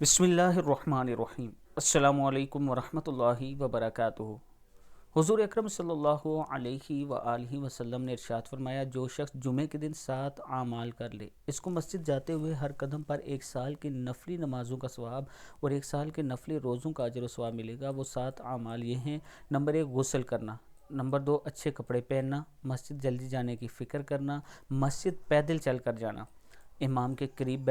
बिस्मिल्लाहिर्रहमानिर्रहीम। अस्सलामु अलैकुम वरहमतुल्लाहि वबरकातुहू। हुज़ूर अकरम सल्लल्लाहु अलैहि वआलिहि वसल्लम ने इरशाद फरमाया, जो शख्स जुमे के दिन 7 आमाल कर ले, इसको मस्जिद जाते हुए हर कदम पर 1 साल की नफली नमाज़ों का सवाब और 1 साल के नफली रोज़ों का अजर व सवाब मिलेगा। वो 7 आमाल ये हैं। नंबर 1, गुस्ल करना। नंबर 2, अच्छे कपड़े पहनना। मस्जिद जल्दी जाने की फ़िक्र करना। मस्जिद पैदल चल कर जाना। इमाम के करीब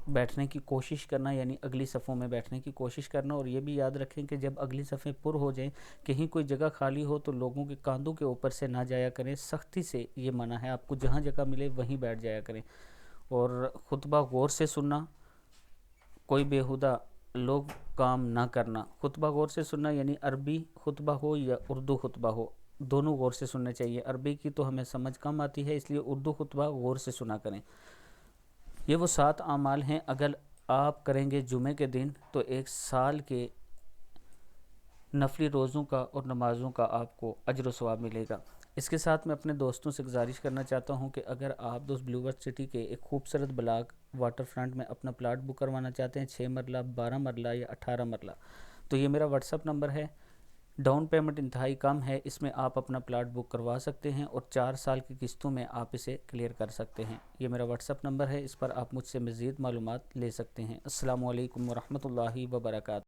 बैठने की कोशिश करना, यानी अगली सफ़ों में बैठने की कोशिश करना। और ये भी याद रखें कि जब अगली सफ़ें पुर हो जाएं, कहीं कोई जगह खाली हो, तो लोगों के कांधों के ऊपर से ना जाया करें। सख्ती से ये मना है, आपको जहाँ जगह मिले वहीं बैठ जाया करें। और खुतबा गौर से सुनना, कोई बेहुदा लोग काम ना करना। खुतबा गौर से सुनना यानी अरबी खुतबा हो या उर्दू खुतबा हो, दोनों गौर से सुनने चाहिए। अरबी की तो हमें समझ कम आती है, इसलिए उर्दू खुतबा गौर से सुना करें। ये वो 7 आमाल हैं, अगर आप करेंगे जुमे के दिन तो 1 साल के नफली रोज़ों का और नमाज़ों का आपको अजर व सवाब मिलेगा। इसके साथ मैं अपने दोस्तों से गुजारिश करना चाहता हूं कि अगर आप दोस्त ब्लू वर्ल्ड सिटी के एक खूबसूरत ब्लॉक वाटर फ्रंट में अपना प्लाट बुक करवाना चाहते हैं, 6 मरला, 12 मरला या 18 मरला, तो ये मेरा व्हाट्सअप नंबर है। डाउन पेमेंट इंतहाई कम है, इसमें आप अपना प्लाट बुक करवा सकते हैं और 4 साल की किस्तों में आप इसे क्लियर कर सकते हैं। ये मेरा व्हाट्सअप नंबर है, इस पर आप मुझसे मज़ीद मालूमात ले सकते हैं। अस्सलामु अलैकुम वरहमतुल्लाहि वबरकातुहू।